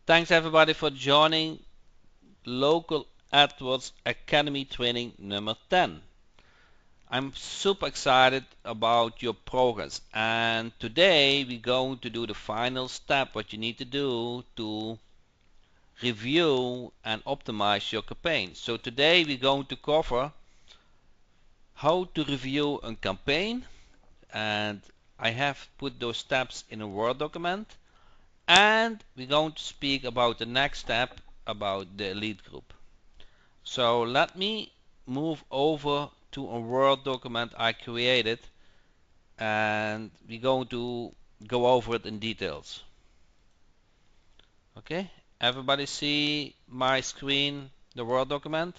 Thanks everybody for joining Local AdWords Academy training number 10. I'm super excited about your progress, and today we're going to do the final step, what you need to do to review and optimize your campaign. So today we're going to cover how to review a campaign, and I have put those steps in a Word document, and we're going to speak about the next step about the elite group. So let me move over to a Word document I created, and we're going to go over it in details. Okay, everybody see my screen, the Word document?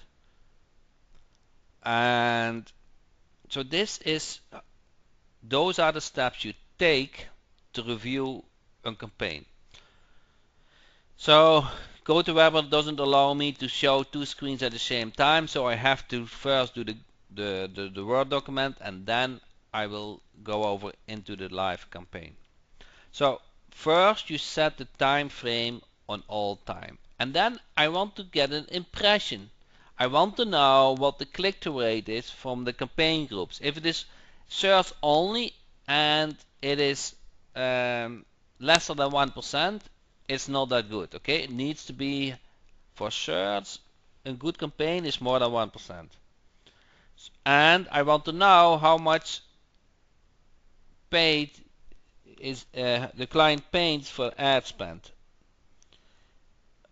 And so those are the steps you take to review a campaign. So GoToWebinar doesn't allow me to show two screens at the same time, so I have to first do the Word document, and then I will go over into the live campaign. So first you set the time frame on all time, and then I want to get an impression. I want to know what the click-through rate is from the campaign groups. If it is search only and it is lesser than 1%, it's not that good. Okay, it needs to be for search. A good campaign is more than 1%. And I want to know how much paid is the client pays for ad spend.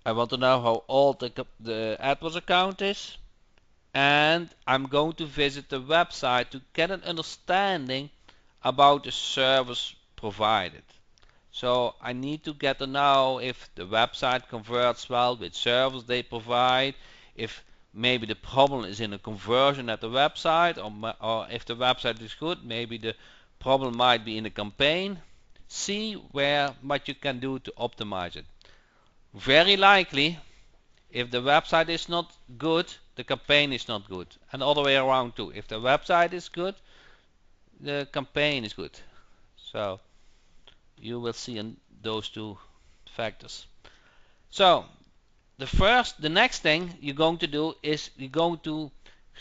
I want to know how old the AdWords account is, and I'm going to visit the website to get an understanding about the service provided. So I need to get to know if the website converts well, which service they provide, if maybe the problem is in the conversion at the website, or if the website is good, maybe the problem might be in the campaign. See what you can do to optimize it. Very likely, if the website is not good, the campaign is not good, and the other way around too. If the website is good, the campaign is good. So you will see in those two factors. So the next thing you're going to do is you're going to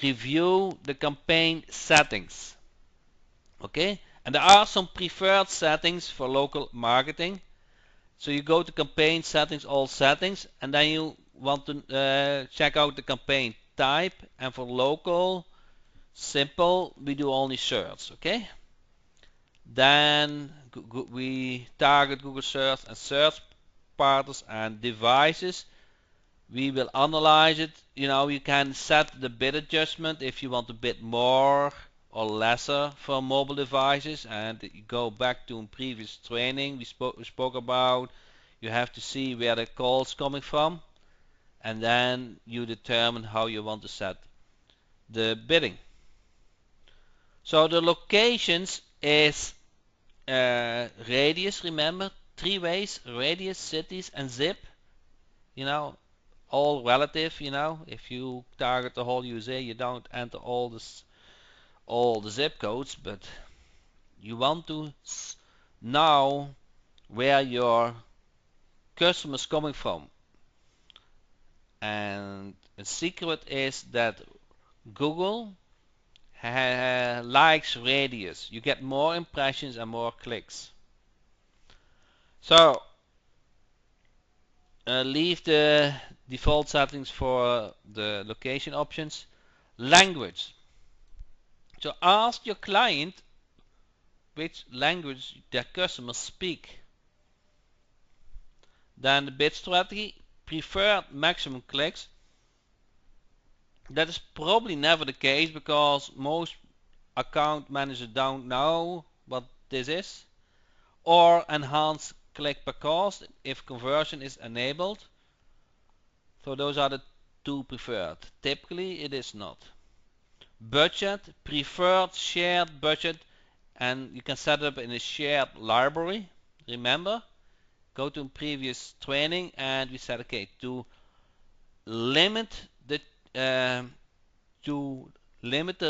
review the campaign settings. Okay, and there are some preferred settings for local marketing. So you go to campaign settings, all settings, and then you want to check out the campaign type, and for local simple we do only search. Okay, then we target Google search and search partners and devices. We will analyze it. You can set the bid adjustment if you want to bid more or lesser for mobile devices, and you go back to previous training we spoke about. You have to see where the call is coming from, and then you determine how you want to set the bidding. So the locations is radius, remember, 3 ways: radius, cities, and zip. All relative. If you target the whole USA, you don't enter all the zip codes, but you want to know where your customer is coming from. And the secret is that Google likes radius. You get more impressions and more clicks. So leave the default settings for the location options. Language. So ask your client which language their customers speak. Then the bid strategy, preferred maximum clicks. That is probably never the case because most account managers don't know what this is. Or enhanced click per cost if conversion is enabled. So those are the two preferred. Typically it is not. Budget, preferred shared budget, and you can set it up in a shared library. Remember, go to previous training and we said, okay, to limit the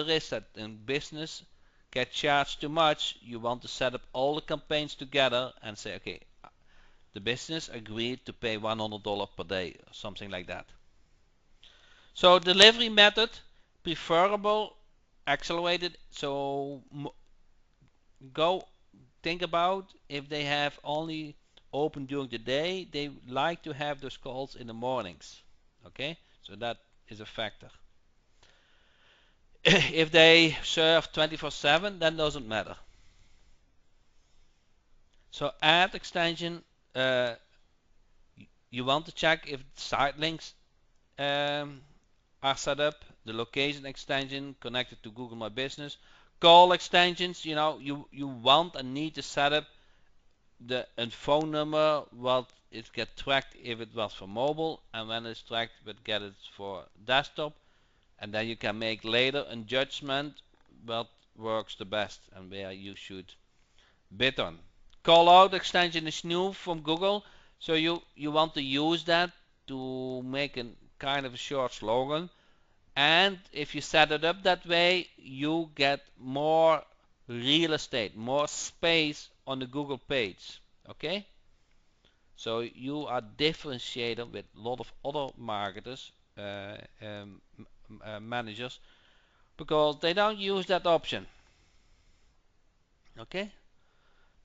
risk that in business get charged too much, you want to set up all the campaigns together and say, okay, the business agreed to pay $100 per day or something like that. So delivery method preferable accelerated. So go think about if they have only open during the day, they like to have those calls in the mornings. Okay, so that is a factor. If they serve 24/7, that doesn't matter. So add extension, uh, you want to check if site links are set up, the location extension connected to Google My Business, call extensions. You want and need to set up a phone number what it get tracked if it was for mobile, and when it's tracked but get it for desktop, and then you can make later a judgment what works the best and where you should bid on. Call out extension is new from Google, so you want to use that to make a kind of a short slogan, and if you set it up that way, you get more real estate, more space on the Google page. Okay? So you are differentiated with a lot of other marketers, managers, because they don't use that option. Okay?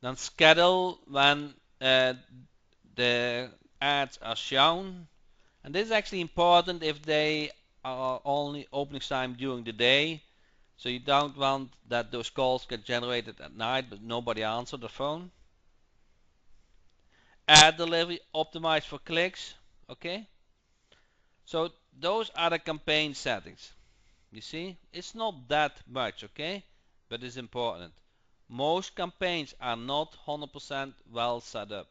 Then schedule when the ads are shown. And this is actually important if they are only opening time during the day. So you don't want that those calls get generated at night but nobody answers the phone. Ad delivery optimized for clicks. Okay. So those are the campaign settings. You see, it's not that much, okay, but it's important. Most campaigns are not 100% well set up.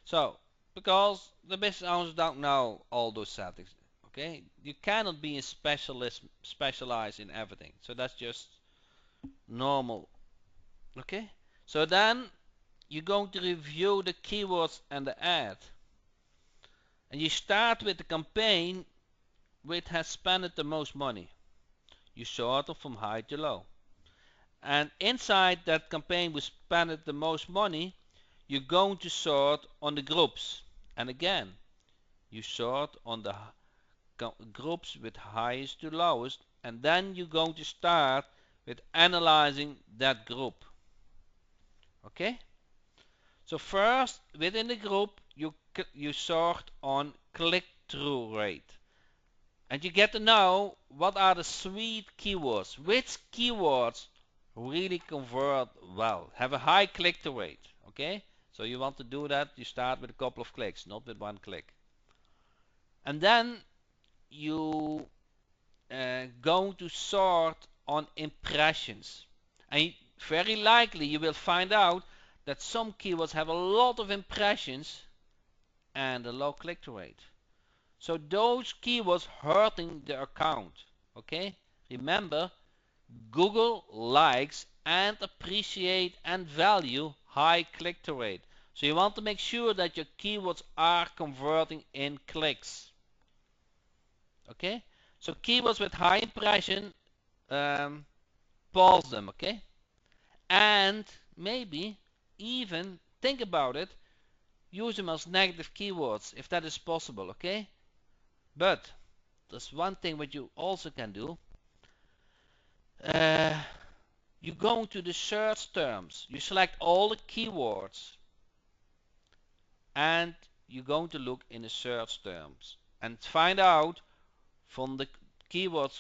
So, because the business owners don't know all those settings, okay, you cannot be a specialized in everything. So that's just normal, okay. So then you're going to review the keywords and the ad, and you start with the campaign which has spent the most money. You sort them from high to low. And inside that campaign we spent the most money, you're going to sort on the groups. And again, you sort on the groups with highest to lowest, and then you're going to start with analyzing that group. Okay? So first, within the group, you sort on click-through rate. And you get to know what are the sweet keywords, which keywords really convert well, have a high click-through rate. Okay, so you want to do that, you start with a couple of clicks, not with one click. And then you going to sort on impressions, and very likely you will find out that some keywords have a lot of impressions and a low click-through rate. So those keywords hurting the account. Okay, remember, Google likes and appreciate and value high click-through rate. So you want to make sure that your keywords are converting in clicks. Okay, so keywords with high impression, pause them. Okay, and maybe even think about it, use them as negative keywords if that is possible. Okay, but there's one thing what you also can do. You go to the search terms, you select all the keywords, and you're going to look in the search terms and find out from the keywords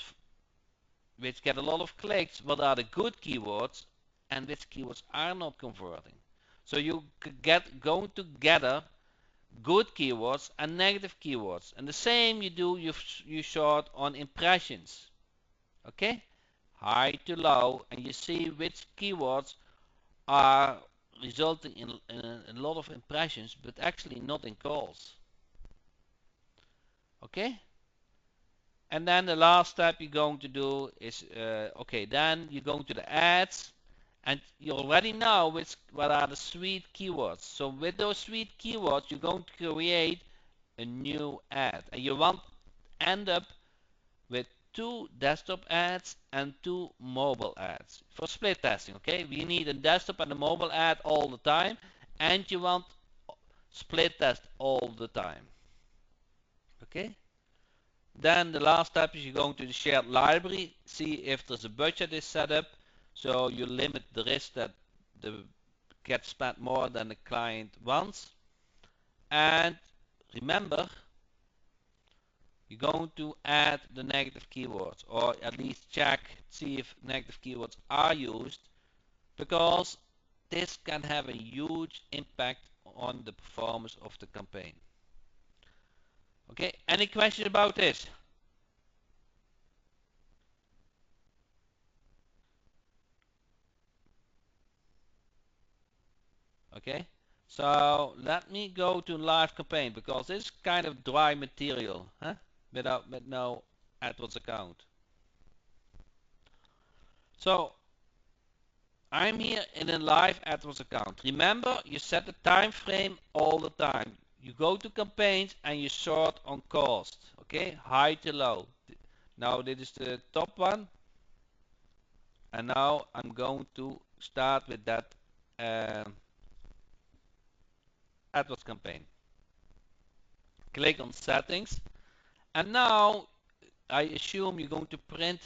which get a lot of clicks what are the good keywords and which keywords are not converting. So you going to gather good keywords and negative keywords, and the same you do, you sort on impressions. Okay, high to low, and you see which keywords are resulting in a lot of impressions but actually not in calls. Okay, and then the last step you're going to do is okay, then you're going to the ads, and you already know what are the sweet keywords. So with those sweet keywords you're going to create a new ad, and you want to end up with 2 desktop ads and 2 mobile ads for split testing. Okay, we need a desktop and a mobile ad all the time, and you want split test all the time. Okay? Then the last step is you're going to the shared library, see if there's a budget is set up, so you limit the risk that the gets spent more than the client wants. And remember, you're going to add the negative keywords, or at least check, see if negative keywords are used, because this can have a huge impact on the performance of the campaign. Okay, any questions about this? Okay, so let me go to live campaign because it's kind of dry material, huh? With no AdWords account. So I'm here in a live AdWords account. Remember, you set the time frame all the time. You go to campaigns and you sort on cost. Okay, high to low. Now this is the top one, and now I'm going to start with that AdWords campaign. Click on settings, and now I assume you're going to print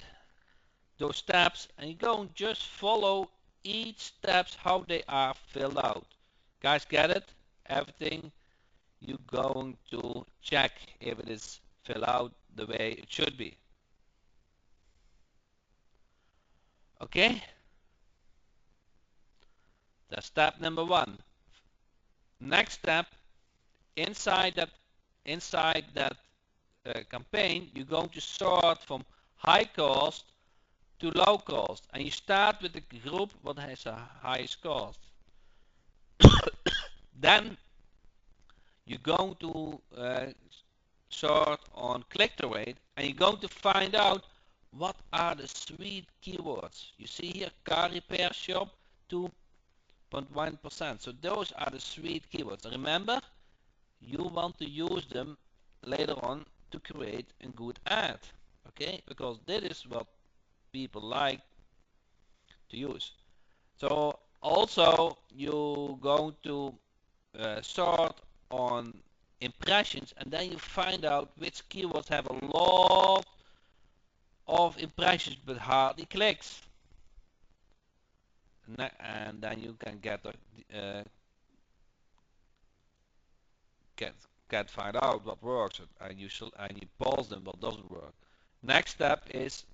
those steps, and you're going to just follow each steps how they are filled out. Guys, get it? Everything you're going to check if it is filled out the way it should be. Okay? That's step number one. Next step, inside that campaign, you're going to sort from high cost to low cost, and you start with the group what has the highest cost. Then you're going to sort on click-through rate, and you're going to find out what are the sweet keywords. You see here, car repair shop, 2.1%. So those are the sweet keywords. Remember, you want to use them later on to create a good ad. Okay, because this is what people like to use. So also you're going to sort on impressions, and then you find out which keywords have a lot of impressions but hardly clicks, and then you can uh, get find out what works, and you pause them what doesn't work. Next step is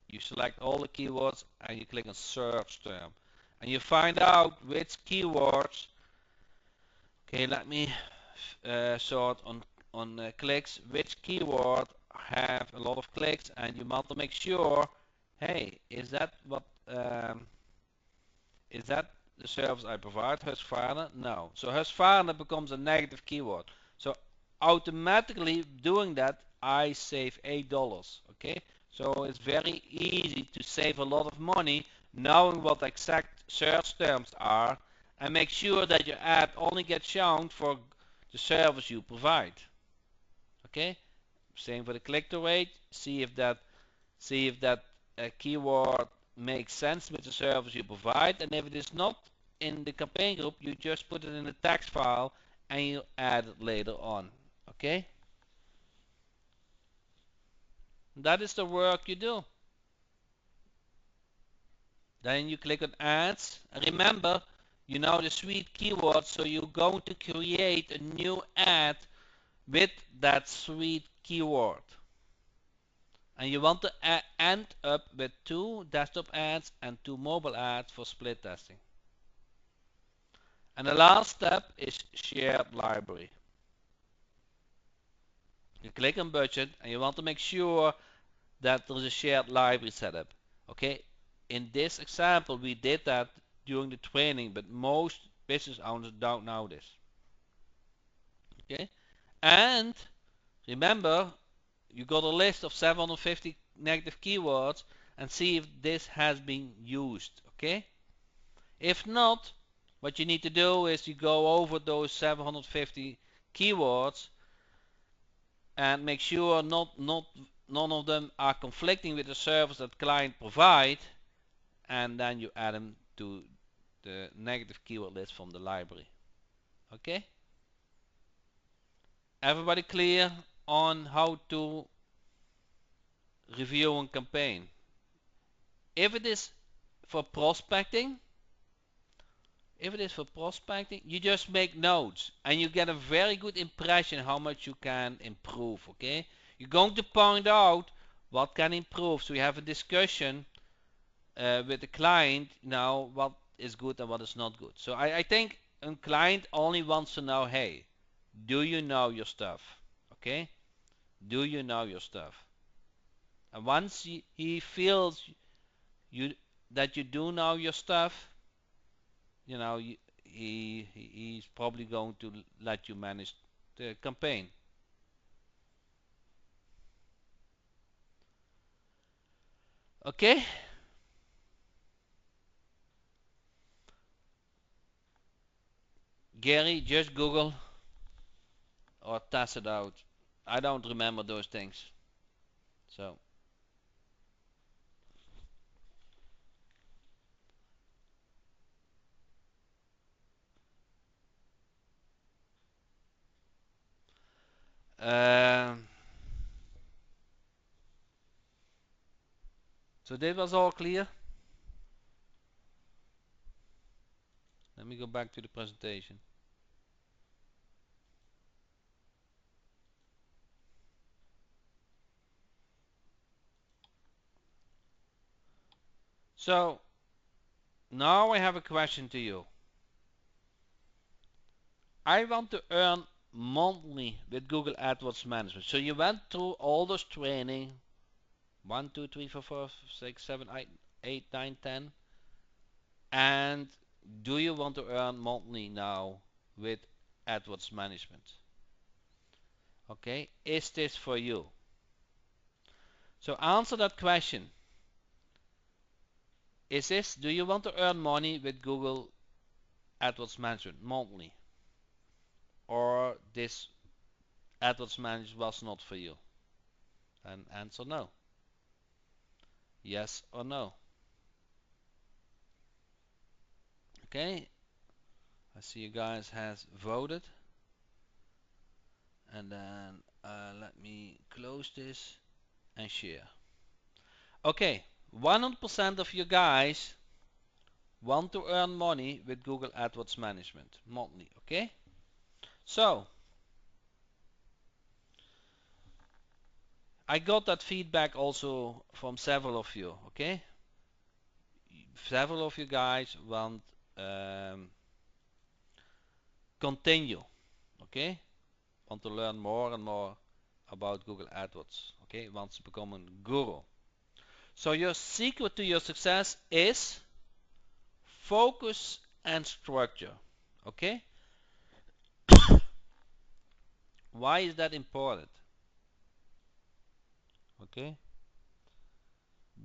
you select all the keywords and you click on search term, and you find out which keywords. Okay, let me sort on clicks, which keyword have a lot of clicks, and you want to make sure, hey, is that the service I provide, Husqvarna? No. So Husqvarna becomes a negative keyword. So automatically doing that, I save $8. Okay, so it's very easy to save a lot of money knowing what exact search terms are, and make sure that your ad only gets shown for the service you provide. Okay, same for the click-through rate. See if that keyword makes sense with the service you provide, and if it is not in the campaign group, you just put it in a text file and you add it later on. Okay, that is the work you do. Then you click on ads, and remember, you know the sweet keywords, so you're going to create a new ad with that sweet keyword. And you want to end up with 2 desktop ads and 2 mobile ads for split testing. And the last step is shared library. You click on budget, and you want to make sure that there is a shared library setup. Okay, in this example we did that during the training, but most business owners don't know this. Okay, and remember, you got a list of 750 negative keywords, and see if this has been used. Okay, if not, what you need to do is you go over those 750 keywords and make sure none of them are conflicting with the service that client provide, and then you add them to the negative keyword list from the library. Okay? Everybody clear on how to review a campaign? If it is for prospecting, you just make notes and you get a very good impression how much you can improve, okay? You're going to point out what can improve. So you have a discussion with the client now what is good and what is not good. So I think a client only wants to know, hey, do you know your stuff? Okay? Do you know your stuff? And once he feels you that you do know your stuff, you know, he's probably going to let you manage the campaign. Okay? Gary, just Google or test it out. I don't remember those things. So, um, so that was all clear. Let me go back to the presentation. So, now I have a question to you. I want to earn monthly with Google AdWords management. So you went through all those training, 1, 2, 3, 4, 5, 6, 7, 8, 9, 10. And do you want to earn monthly now with AdWords management? Okay, is this for you? So answer that question. Do you want to earn money with Google AdWords management monthly? Or this AdWords management was not for you? And answer no. Yes or no. Okay, I see you guys has voted. And then let me close this and share. Okay, 100% of you guys want to earn money with Google AdWords management monthly. Okay, so I got that feedback also from several of you. Okay, several of you guys want continue. Okay, want to learn more and more about Google AdWords. Okay, wants to become a guru. So your secret to your success is focus and structure. Okay, why is that important? Okay,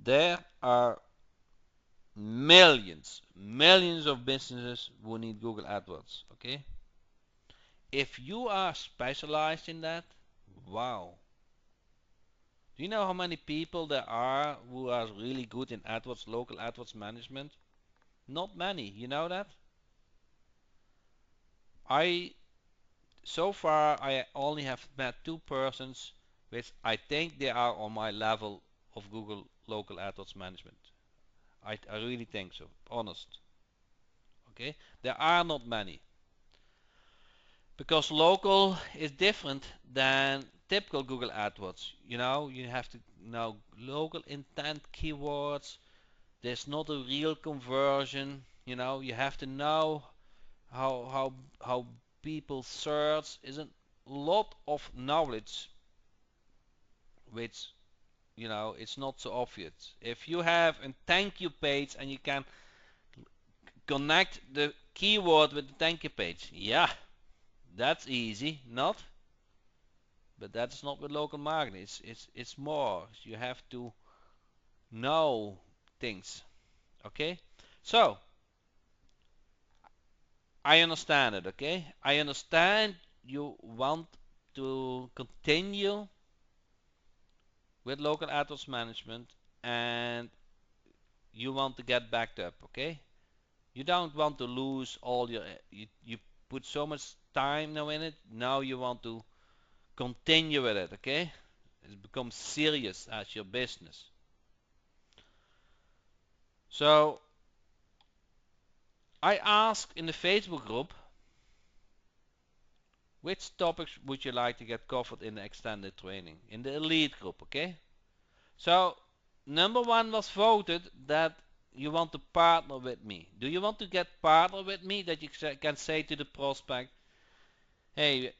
there are millions of businesses who need Google AdWords. Okay, if you are specialized in that, wow. Do you know how many people there are who are really good in AdWords, local AdWords management? Not many. You know that? I so far I only have met two persons which I think they are on my level of Google local AdWords management. I really think so. Honest. Okay? There are not many. Because local is different than typical Google AdWords. You know, you have to know local intent keywords. There's not a real conversion. You know, you have to know how people search. Is a lot of knowledge which it's not so obvious. If you have a thank you page and you can connect the keyword with the thank you page, yeah, that's easy, not? But that's not with local marketing. It's more. You have to know things. Okay? So I understand it, okay? I understand you want to continue with local AdWords management and you want to get backed up, okay? You don't want to lose all your you put so much time now in it. Now you want to continue with it, okay? It becomes serious as your business. So I asked in the Facebook group, which topics would you like to get covered in the extended training? In the elite group, okay? So number one was voted that you want to partner with me. Do you want to get partner with me, that you can say to the prospect, hey,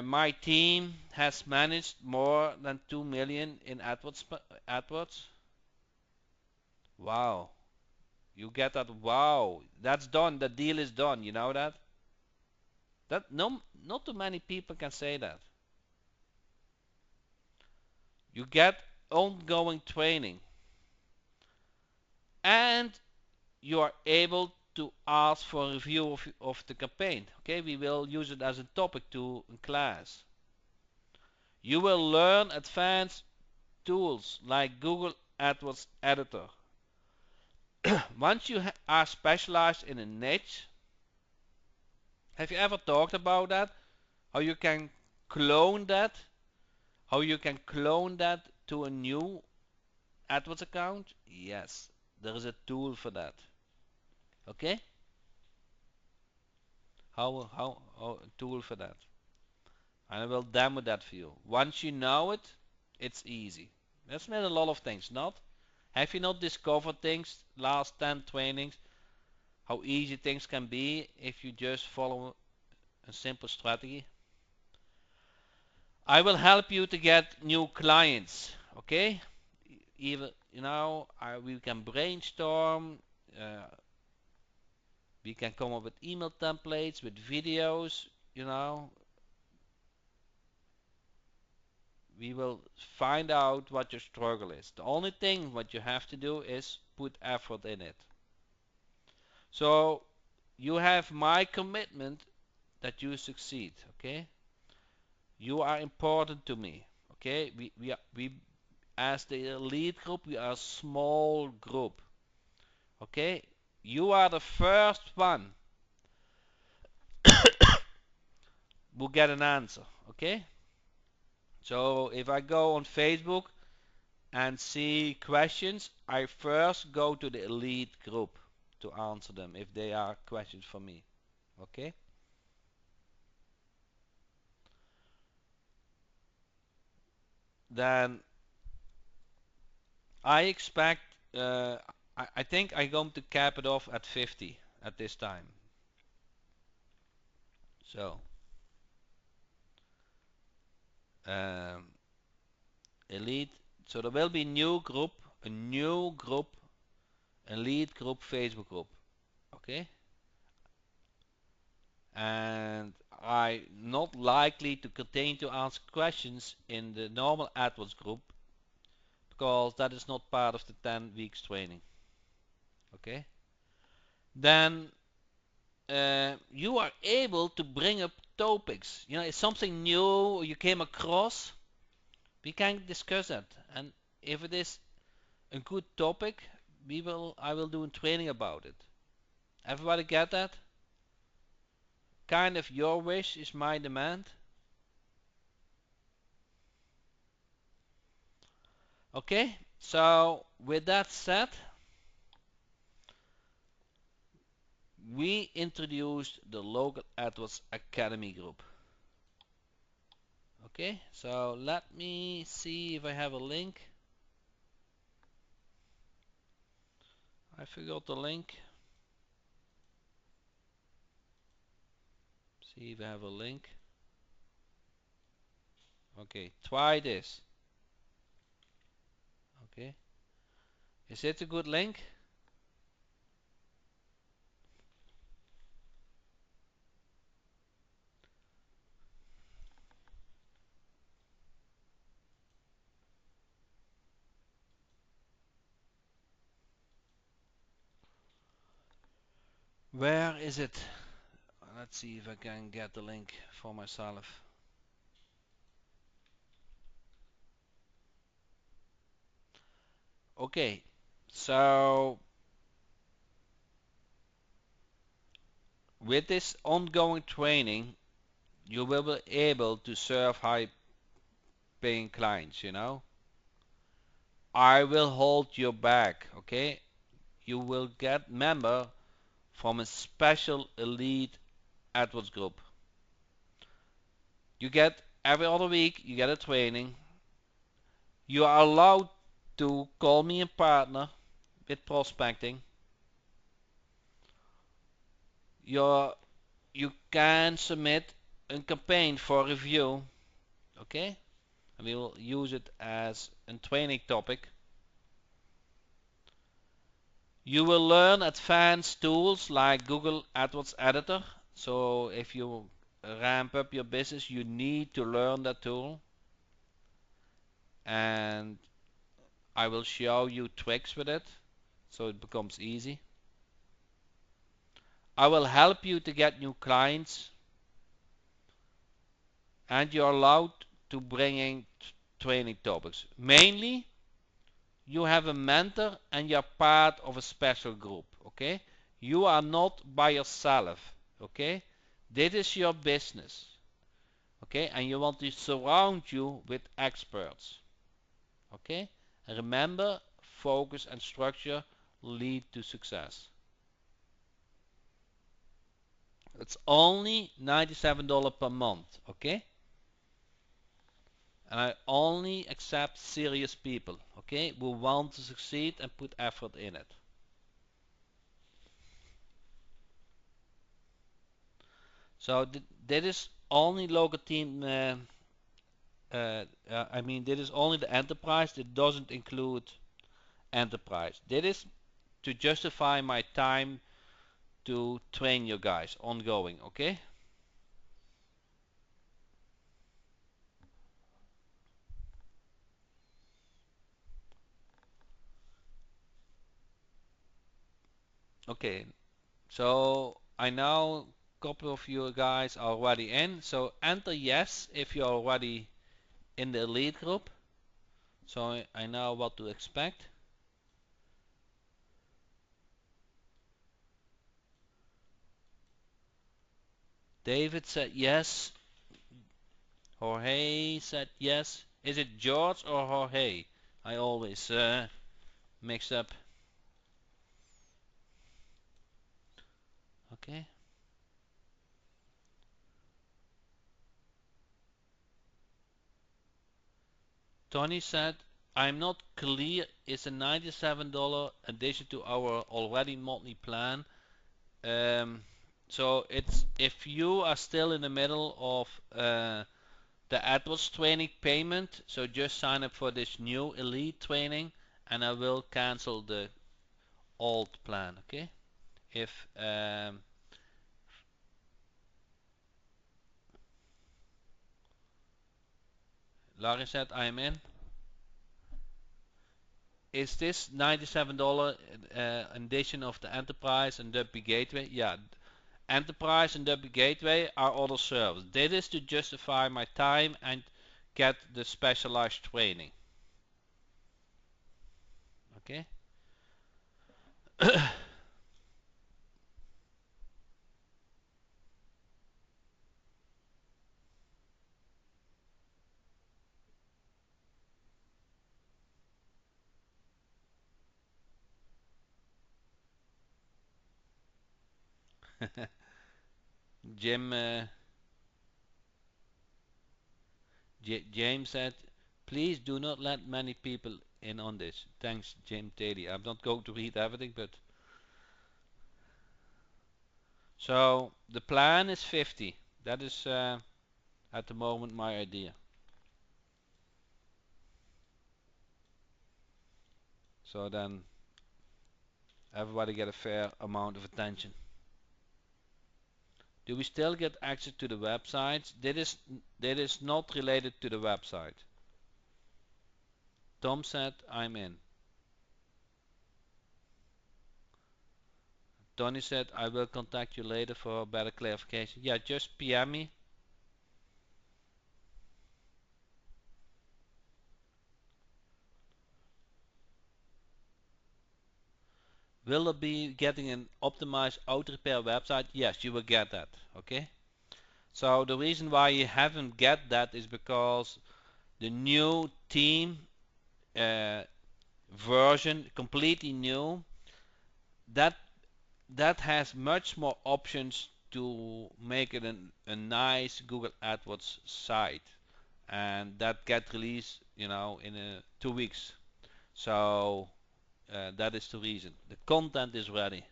my team has managed more than 2 million in AdWords? Wow. You get that? Wow. That's done. The deal is done. You know that? That no, not too many people can say that. You get ongoing training, and you are able to ask for a review of the campaign. Okay, we will use it as a topic in class. You will learn advanced tools like Google AdWords Editor. Once you are specialized in a niche, have you ever talked about that? How you can clone that? How you can clone that to a new AdWords account? Yes, there is a tool for that. Okay? How a tool for that? And I will demo that for you. Once you know it, it's easy. That's not a lot of things, not? Have you not discovered things last 10 trainings? How easy things can be if you just follow a simple strategy? I will help you to get new clients, okay? Even we can brainstorm. Uh, we can come up with email templates, with videos. We will find out what your struggle is. The only thing what you have to do is put effort in it. So you have my commitment that you succeed, okay? You are important to me, okay? We as the elite group, we are a small group, okay? You are the first one who get an answer, okay? So if I go on Facebook and see questions, I first go to the elite group to answer them if they are questions for me. Okay? Then I expect, I think I'm going to cap it off at 50 at this time. So, um, elite. So there will be a new group, elite group, Facebook group. Okay? And I not likely to continue to ask questions in the normal AdWords group because that is not part of the 10 weeks training. Okay? Then you are able to bring up topics. It's something new you came across. We can discuss that. And if it is a good topic, I will do a training about it. Everybody get that? Kind of your wish is my demand. Okay, so with that said, we introduced the local AdWords Academy group. Okay, so let me see if I have a link. I forgot the link. See if I have a link. Okay, try this. Okay, is it a good link? Where is it? Let's see if I can get the link for myself. Okay, so with this ongoing training, you will be able to serve high paying clients, you know. I will hold your back, okay? You will get member from a special elite AdWords group. You get every other week, you get a training. You are allowed to call me a partner with prospecting. You're, you can submit a campaign for review, okay? And we will use it as a training topic. You will learn advanced tools like Google AdWords Editor. So if you ramp up your business, you need to learn that tool. And I will show you tricks with it so it becomes easy. I will help you to get new clients, and you're allowed to bring in training topics. Mainly, you have a mentor and you're part of a special group, okay? You are not by yourself, okay? This is your business, okay? And you want to surround you with experts, okay? And remember, focus and structure lead to success. It's only $97 per month, okay? And I only accept serious people, okay, who want to succeed and put effort in it. So that is only local team. I mean, that is only the enterprise. That doesn't include enterprise. That is to justify my time to train you guys ongoing. Okay. Okay. So I know a couple of you guys are already in. So enter yes if you're already in the elite group. So I know what to expect. David said yes. Jorge said yes. Is it George or Jorge? I always mix up. Okay. Tony said, I'm not clear. Is a $97 addition to our already monthly plan? So it's if you are still in the middle of the AdWords training payment, so just sign up for this new elite training, and I will cancel the old plan. Okay? If Larry said I am in. Is this $97 addition of the Enterprise and WP Gateway? Yeah, Enterprise and WP Gateway are other services. This is to justify my time and get the specialized training. Okay. Jim James said, please do not let many people in on this. Thanks, Jim Daly. I'm not going to read everything, but so the plan is 50. That is at the moment my idea. So then everybody get a fair amount of attention. Do we still get access to the websites? That is not related to the website. Tom said, I'm in. Tony said, I will contact you later for better clarification. Yeah, just PM me. Will it be getting an optimized auto repair website? Yes, you will get that. Okay. So the reason why you haven't get that is because the new theme version, completely new, that that has much more options to make it a nice Google AdWords site, and that get released, in 2 weeks. So that is the reason. The content is ready.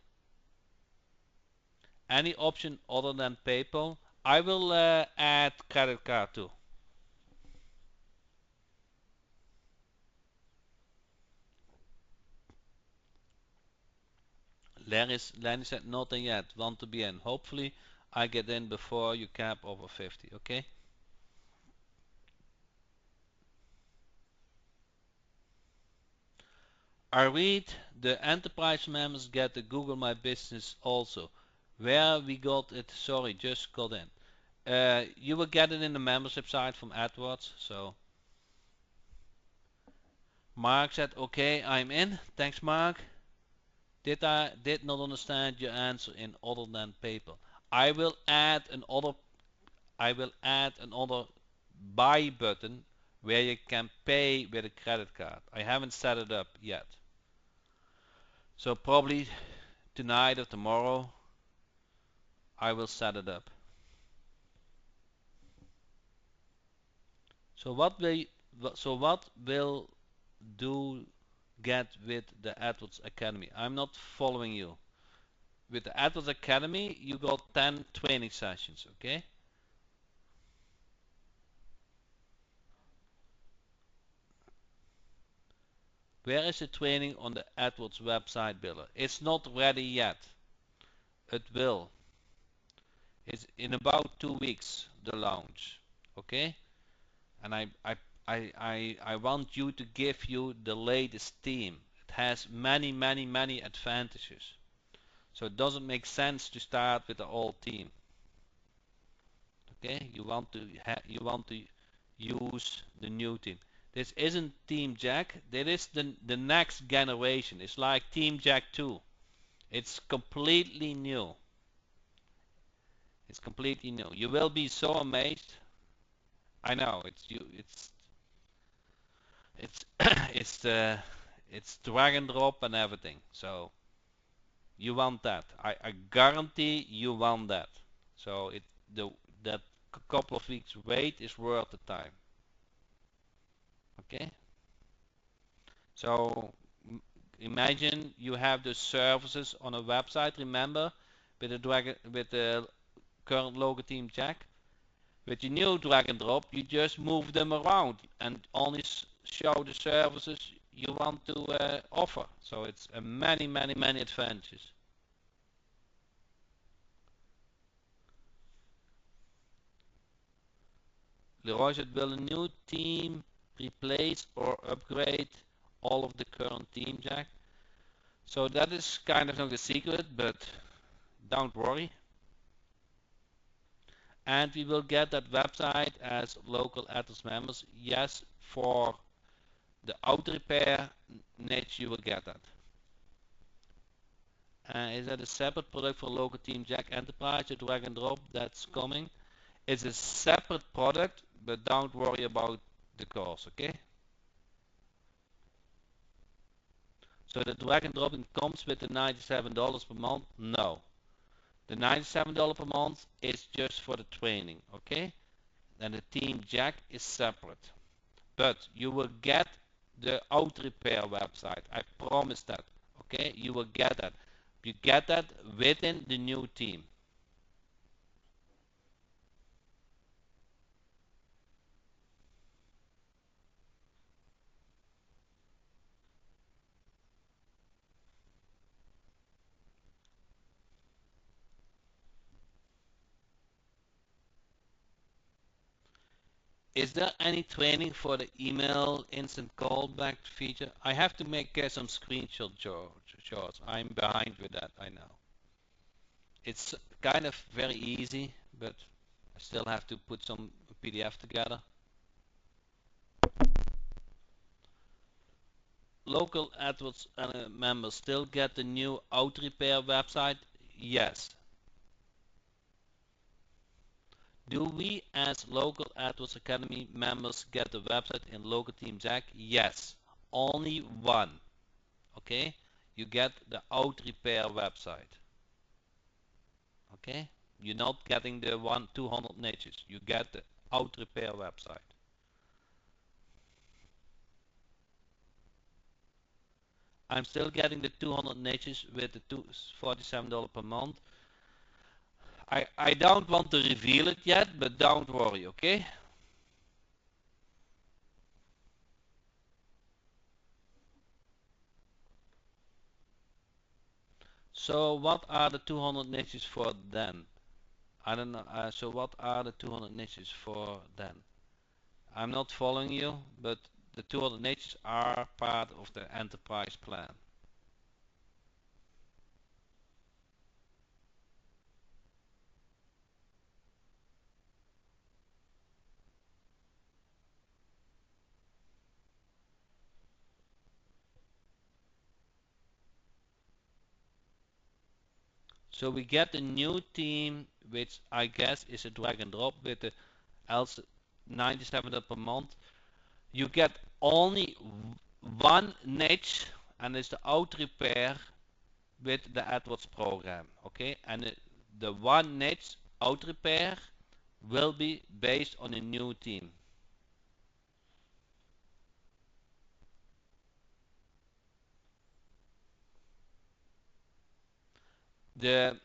Any option other than PayPal? I will add credit card too. Lenny said nothing yet. Want to be in. Hopefully I get in before you cap over 50. Okay. I read the enterprise members get the Google My Business also. Where we got it? Sorry, just got in. You will get it in the membership site from AdWords. So Mark said, okay, I'm in. Thanks, Mark. Did not understand your answer in other than PayPal. I will add another buy button where you can pay with a credit card. I haven't set it up yet. So probably tonight or tomorrow I will set it up. So what will do get with the AdWords Academy? I'm not following you. With the AdWords Academy, you got 10 training sessions, okay? Where is the training on the AdWords website builder? It's not ready yet. It will. It's in about 2 weeks, the launch, okay? And I want you to give you the latest theme. It has many, many, many advantages. So it doesn't make sense to start with the old theme. Okay, you want to use the new theme. This isn't Team Jack. That is the next generation. It's like Team Jack 2. It's completely new. It's completely new. You will be so amazed. I know it's it's it's drag and drop and everything. So you want that. I guarantee you want that. So the that couple of weeks wait is worth the time. Okay. So imagine you have the services on a website. Remember, with the current logo Team Jack. With your new drag and drop, you just move them around and only show the services you want to offer. So it's many, many, many advantages. Leroy said, will a new team replace or upgrade all of the current Team Jack? So that is kind of not a secret, but don't worry. And we will get that website as local AdWords members. Yes, for the auto repair niche, you will get that. Is that a separate product for local Team Jack Enterprise, the drag and drop that's coming? It's a separate product, but don't worry about the cost, okay? So the drag and dropping comes with the $97 per month? No. The $97 per month is just for the training, okay? Then the Team Jack is separate. But you will get the auto repair website. I promise that, okay? You will get that. You get that within the new team. Is there any training for the email instant callback feature? I have to make some screenshot shorts. I'm behind with that, I know. It's kind of very easy, but I still have to put some PDF together. Local AdWords members still get the new auto repair website? Yes. Do we as local AdWords Academy members get the website in local team Jack? Yes, only one. Okay, you get the out repair website. Okay, you're not getting the 200 niches. You get the out repair website. I'm still getting the 200 niches with the $47 per month. I don't want to reveal it yet, but don't worry, okay? So what are the 200 niches for then? I don't know. So what are the 200 niches for then? I'm not following you, but the 200 niches are part of the enterprise plan. So we get a new team, which I guess is a drag and drop with the else $97 per month. You get only one niche, and it's the auto repair with the AdWords program. Okay, and the one niche auto repair will be based on a new team. The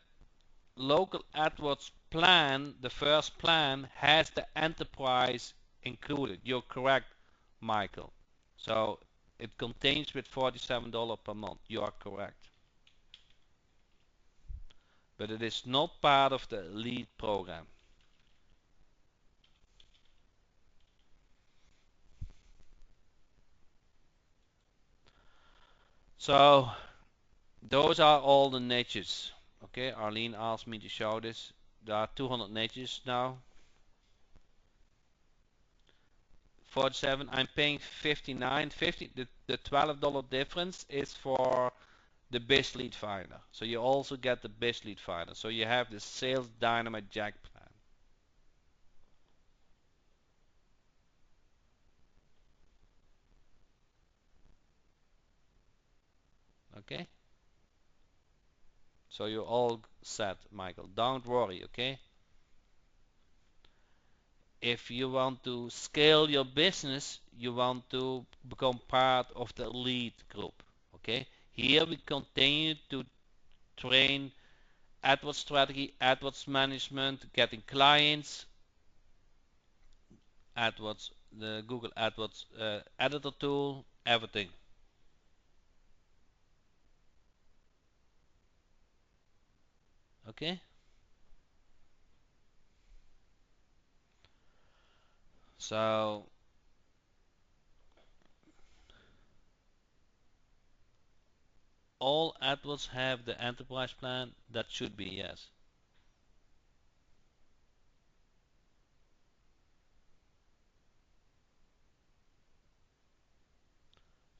local AdWords plan, the first plan, has the enterprise included. You're correct, Michael. So it contains with $47 per month. You are correct. But it is not part of the lead program. So those are all the niches. Okay, Arlene asked me to show this. There are 200 niches now. 47, I'm paying 59. 50, the $12 difference is for the Biz Lead Finder. So you also get the Biz Lead Finder. So you have the Sales Dynamite Jack plan. Okay? So you're all set, Michael. Don't worry, okay? If you want to scale your business, you want to become part of the lead group, okay? Here we continue to train AdWords strategy, AdWords management, getting clients, AdWords, the Google AdWords editor tool, everything. Okay? So all AdWords have the enterprise plan? That should be yes.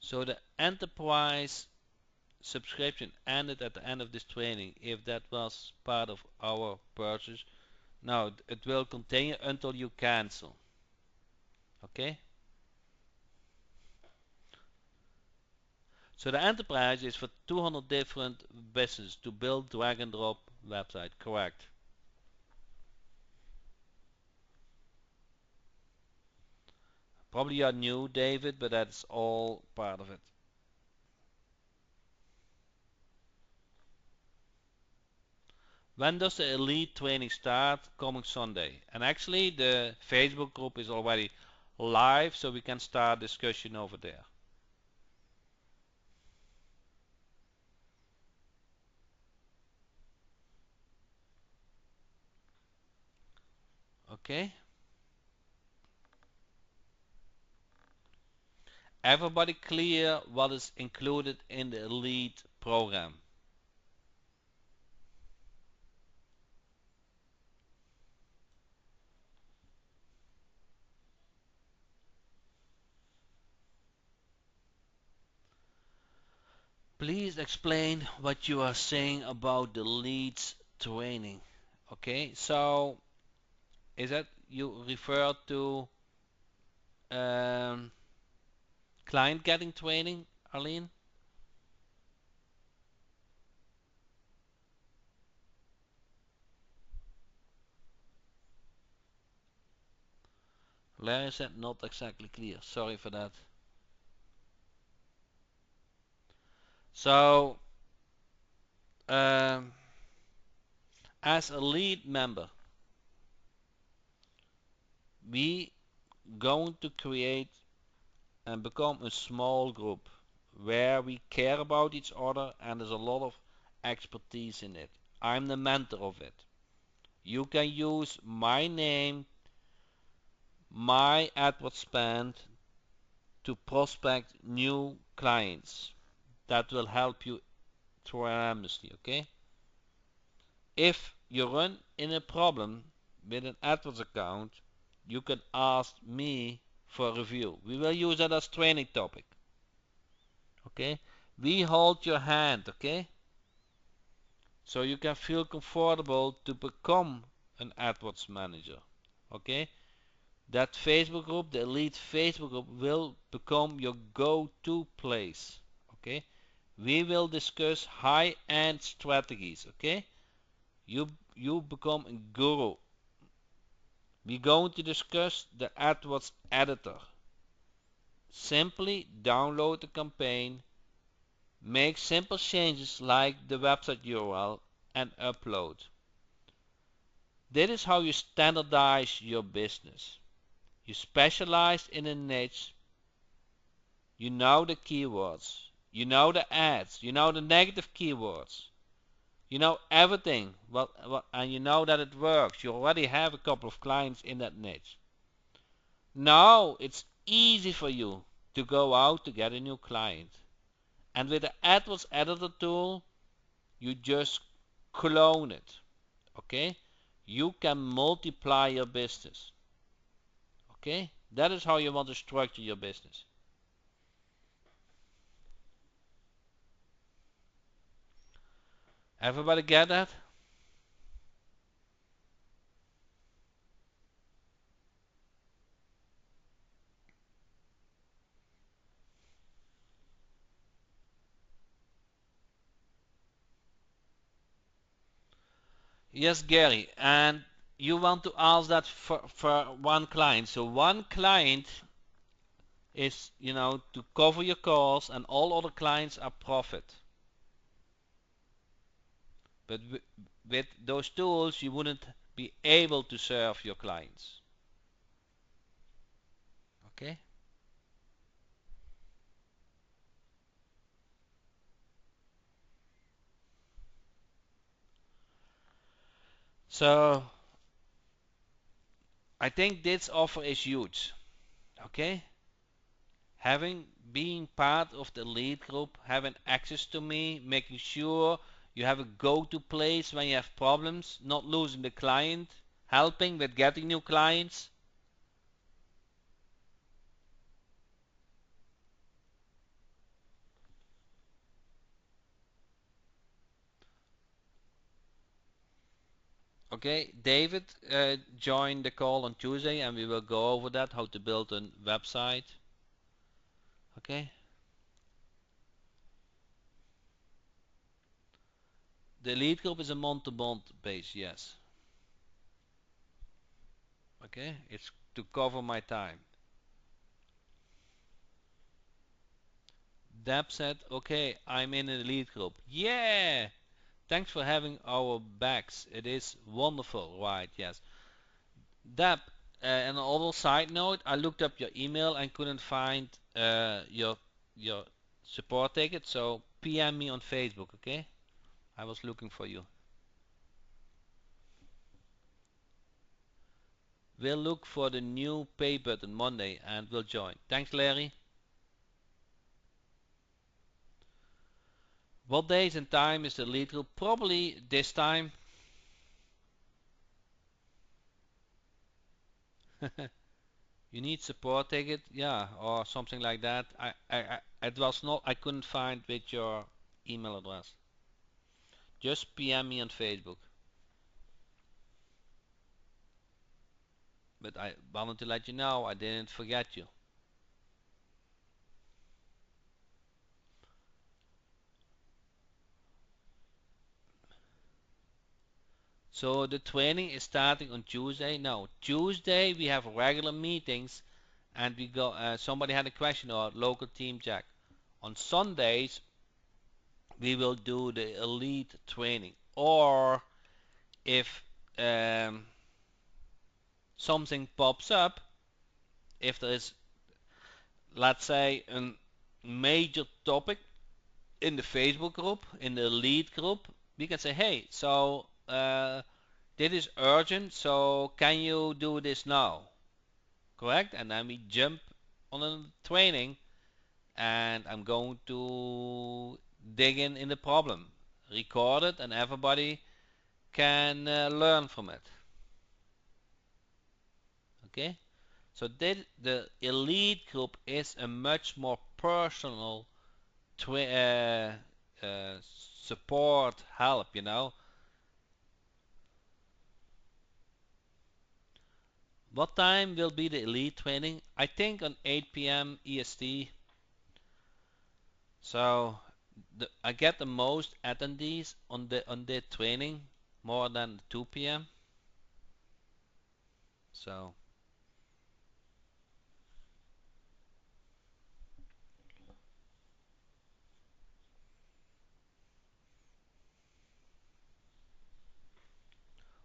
So the enterprise subscription ended at the end of this training if that was part of our purchase. No, it will continue until you cancel. Okay? So the enterprise is for 200 different businesses to build drag and drop website. Correct. Probably you are new, David, but that's all part of it. When does the elite training start? Coming Sunday. And actually, the Facebook group is already live, so we can start discussion over there. Okay? Everybody clear what is included in the elite program? Please explain what you are saying about the leads training. Okay, so Is that you refer to um, client getting training, Arlene? Larry said not exactly clear. Sorry for that. So, um, as a lead member, we going to create and become a small group where we care about each other and there's a lot of expertise in it. I'm the mentor of it. You can use my name, my AdWords spend to prospect new clients. That will help you tremendously, okay? If you run in a problem with an AdWords account, you can ask me for a review. We will use that as training topic, okay? We hold your hand, okay? So you can feel comfortable to become an AdWords manager, okay? That Facebook group, the elite Facebook group, will become your go-to place, okay? We will discuss high-end strategies, okay? You become a guru. We're going to discuss the AdWords editor. Simply download the campaign, make simple changes like the website URL, and upload. This is how you standardize your business. You specialize in a niche. You know the keywords. You know the ads. You know the negative keywords. You know everything. And you know that it works. You already have a couple of clients in that niche. Now it's easy for you to go out to get a new client. And with the AdWords editor tool, you just clone it. Okay? You can multiply your business. Okay? That is how you want to structure your business. Everybody get that? Yes, Gary. And you want to ask that for one client. So one client is, to cover your costs and all other clients are profit. But with those tools, you wouldn't be able to serve your clients. Okay? So I think this offer is huge. Okay? Being part of the lead group, having access to me, making sure you have a go-to place when you have problems, not losing the client, helping with getting new clients. Okay, David joined the call on Tuesday and we will go over that, how to build a website. Okay, the lead group is a month-to-month base, yes. Okay, it's to cover my time. Deb said, okay, I'm in a lead group. Yeah! Thanks for having our backs. It is wonderful, right? Yes. Deb, and on a little side note, I looked up your email and couldn't find your support ticket, so PM me on Facebook, okay? I was looking for you. We'll look for the new pay button Monday and we'll join. Thanks, Larry. What days and time is the lead group? Probably this time. You need support ticket, yeah, or something like that. It was not. I couldn't find with your email address. Just PM me on Facebook. but I wanted to let you know I didn't forget you. So the training is starting on Tuesday. No, Tuesday we have regular meetings, and we go. Somebody had a question or local team check. On Sundays we will do the elite training, or if um, something pops up, if there is, let's say, a major topic in the Facebook group, in the elite group, we can say, hey, so this is urgent, so can you do this now? Correct? And then we jump on a training, and I'm going to dig in the problem, record it, and everybody can learn from it. Okay? So the elite group is a much more personal support help, you know. What time will be the elite training? I think on 8 p.m. EST. So I get the most attendees on the training, more than 2 p.m. So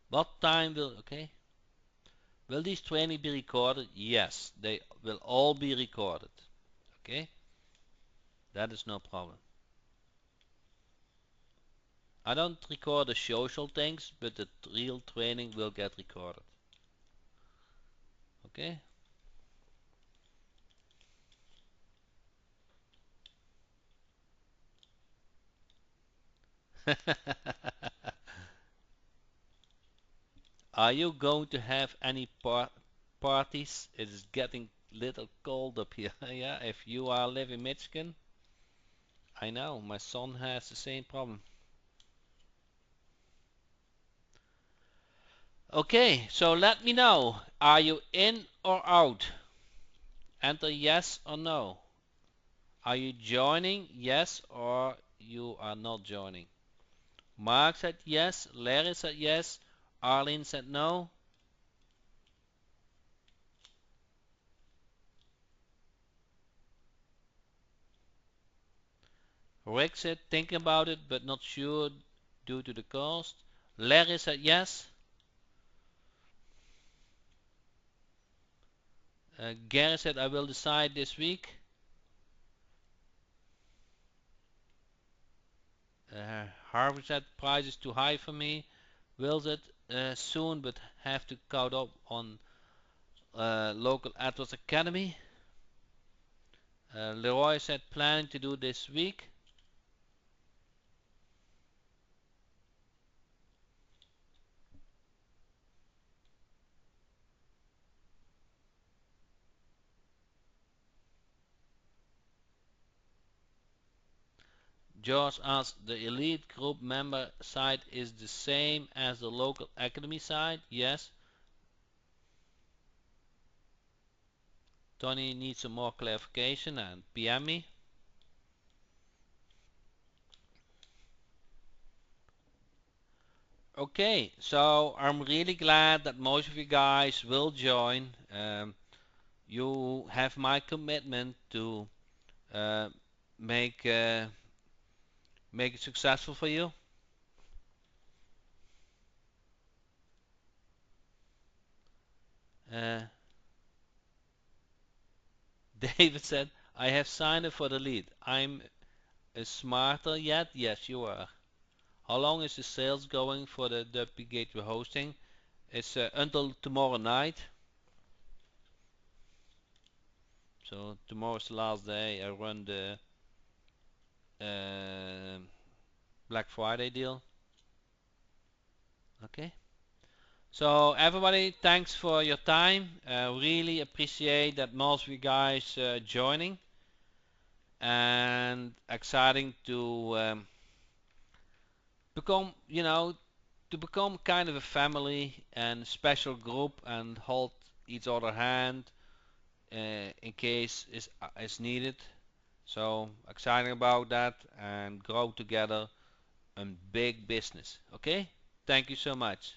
what time will okay? Will these training be recorded? Yes, they will all be recorded. Okay, that is no problem. I don't record the social things, but the real training will get recorded. Okay. Are you going to have any parties? It is getting little cold up here. Yeah, if you are live in Michigan, I know my son has the same problem. Okay, so let me know. Are you in or out? Enter yes or no. Are you joining? Yes, or you are not joining. Mark said yes. Larry said yes. Arlene said no. Rick said thinking about it but not sure due to the cost. Larry said yes. Gary said I will decide this week. Harvey said price is too high for me. Will said soon but have to count up on local AdWords Academy. Leroy said planning to do this week. George asked, the elite group member site is the same as the local academy site? Yes. Tony needs some more clarification and PM me. Okay, so I'm really glad that most of you guys will join. You have my commitment to uh, make make it successful for you. Uh, David said, I have signed up for the lead. I'm smarter yet? Yes, you are. How long is the sales going for the WP Gateway hosting? It's until tomorrow night. So tomorrow's the last day. I run the uh, Black Friday deal. Okay. So everybody, thanks for your time. Really appreciate that most of you guys joining, and exciting to become, to become kind of a family and special group and hold each other hand in case is needed. So exciting about that and grow together a big business. Okay? Thank you so much.